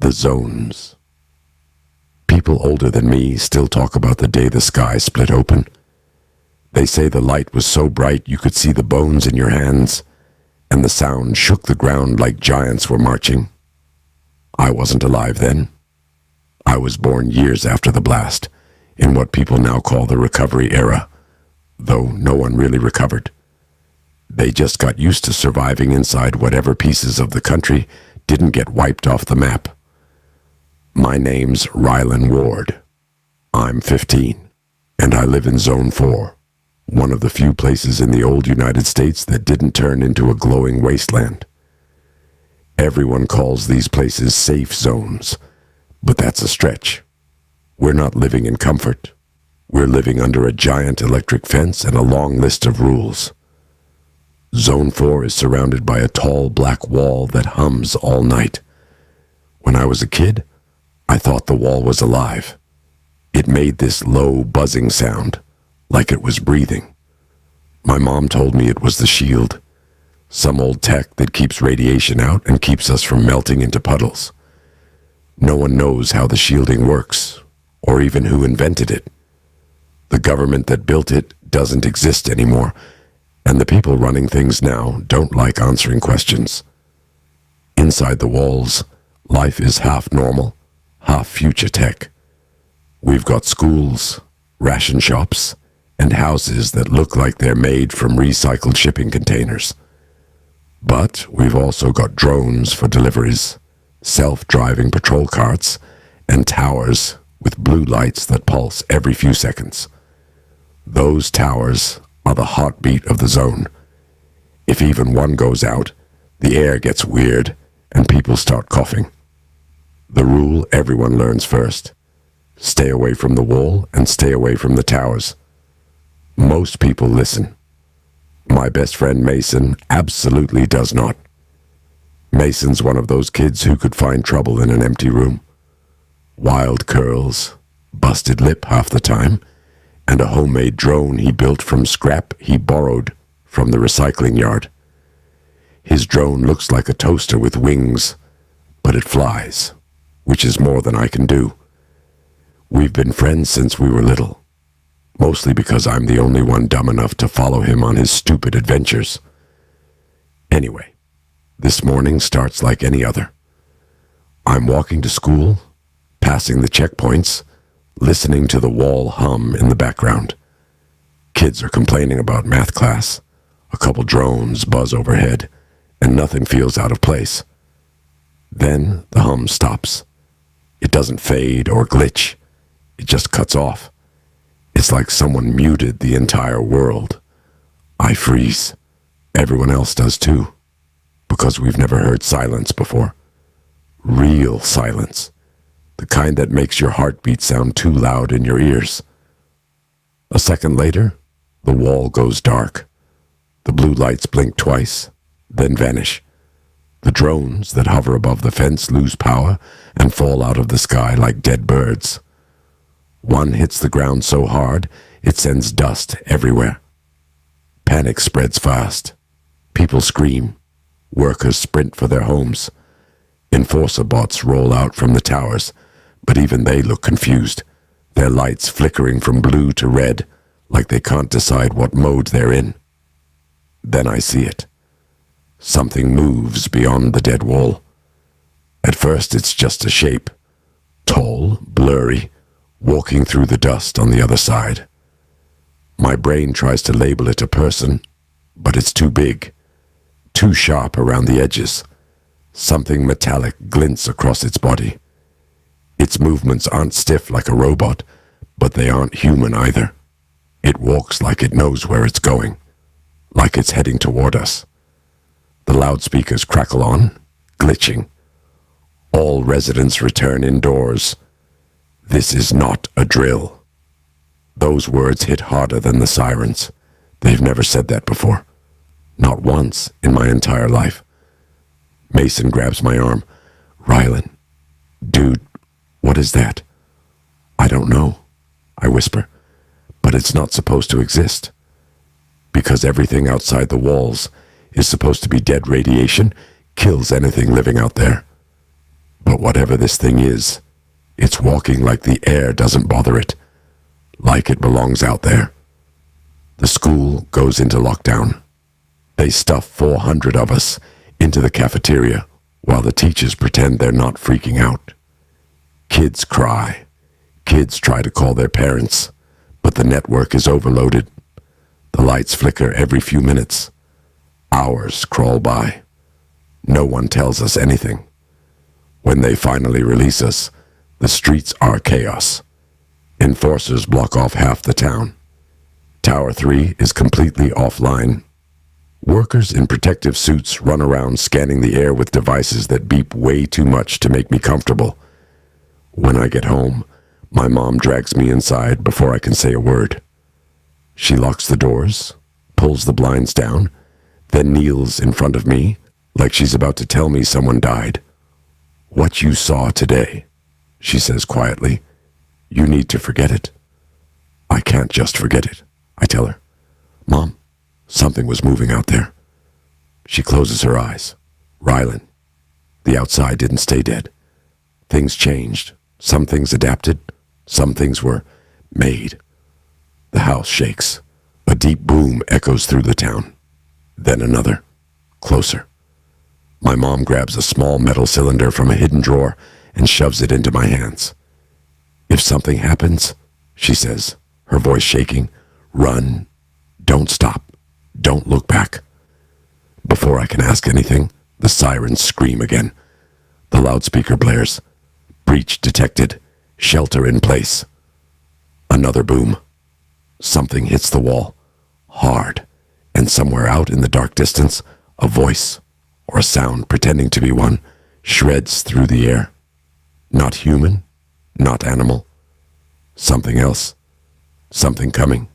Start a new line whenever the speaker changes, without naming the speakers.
The zones. People older than me still talk about the day the sky split open. They say the light was so bright you could see the bones in your hands, and the sound shook the ground like giants were marching. I wasn't alive then. I was born years after the blast, in what people now call the recovery era, though no one really recovered. They just got used to surviving inside whatever pieces of the country didn't get wiped off the map. My name's Rylen Ward. I'm 15, and I live in Zone 4, one of the few places in the old United States that didn't turn into a glowing wasteland. Everyone calls these places safe zones, but that's a stretch. We're not living in comfort. We're living under a giant electric fence and a long list of rules. Zone 4 is surrounded by a tall black wall that hums all night. When I was a kid, I thought the wall was alive. It made this low, buzzing sound, like it was breathing. My mom told me it was the shield, some old tech that keeps radiation out and keeps us from melting into puddles. No one knows how the shielding works, or even who invented it. The government that built it doesn't exist anymore, and the people running things now don't like answering questions. Inside the walls, life is half normal, half future tech. We've got schools, ration shops, and houses that look like they're made from recycled shipping containers. But we've also got drones for deliveries, self-driving patrol carts, and towers with blue lights that pulse every few seconds. Those towers are the heartbeat of the zone. If even one goes out, the air gets weird and people start coughing. The rule everyone learns first: stay away from the wall and stay away from the towers. Most people listen. My best friend Mason absolutely does not. Mason's one of those kids who could find trouble in an empty room. Wild curls, busted lip half the time, and a homemade drone he built from scrap he borrowed from the recycling yard. His drone looks like a toaster with wings, but it flies, which is more than I can do. We've been friends since we were little, mostly because I'm the only one dumb enough to follow him on his stupid adventures. Anyway, this morning starts like any other. I'm walking to school, passing the checkpoints, listening to the wall hum in the background. Kids are complaining about math class. A couple drones buzz overhead, and nothing feels out of place. Then the hum stops. It doesn't fade or glitch. It just cuts off. It's like someone muted the entire world. I freeze. Everyone else does too, because we've never heard silence before. Real silence. The kind that makes your heartbeat sound too loud in your ears. A second later, the wall goes dark. The blue lights blink twice, then vanish. The drones that hover above the fence lose power and fall out of the sky like dead birds. One hits the ground so hard, it sends dust everywhere. Panic spreads fast. People scream. Workers sprint for their homes. Enforcer bots roll out from the towers, but even they look confused, their lights flickering from blue to red, like they can't decide what mode they're in. Then I see it. Something moves beyond the dead wall. At first it's just a shape, tall, blurry, walking through the dust on the other side. My brain tries to label it a person, but it's too big, too sharp around the edges. Something metallic glints across its body. Its movements aren't stiff like a robot, but they aren't human either. It walks like it knows where it's going, like it's heading toward us. The loudspeakers crackle on, glitching. All residents return indoors. This is not a drill. Those words hit harder than the sirens. They've never said that before. Not once in my entire life. Mason grabs my arm. Rylen, dude, what is that? I don't know, I whisper, but it's not supposed to exist. Because everything outside the walls is supposed to be dead radiation, kills anything living out there. But But whatever this thing is, it's walking like the air doesn't bother it, like it belongs out there. The school goes into lockdown. They stuff 400 of us into the cafeteria while the teachers pretend they're not freaking out. Kids cry. Kids try to call their parents, but the network is overloaded. The lights flicker every few minutes. Hours crawl by. No one tells us anything. When they finally release us, the streets are chaos. Enforcers block off half the town. Tower 3 is completely offline. Workers in protective suits run around scanning the air with devices that beep way too much to make me comfortable. When I get home, my mom drags me inside before I can say a word. She locks the doors, pulls the blinds down, then kneels in front of me like she's about to tell me someone died. "What you saw today," she says quietly, "you need to forget it." "I can't just forget it," I tell her. "Mom, something was moving out there." She closes her eyes. "Rylen, the outside didn't stay dead. Things changed. Some things adapted. Some things were made." The house shakes. A deep boom echoes through the town. Then another. Closer. My mom grabs a small metal cylinder from a hidden drawer and shoves it into my hands. "If something happens," she says, her voice shaking, "run. Don't stop. Don't look back." Before I can ask anything, the sirens scream again. The loudspeaker blares. "Breach detected. Shelter in place." Another boom. Something hits the wall. Hard. And somewhere out in the dark distance, a voice, or a sound pretending to be one, shreds through the air. Not human. Not animal. Something else. Something coming.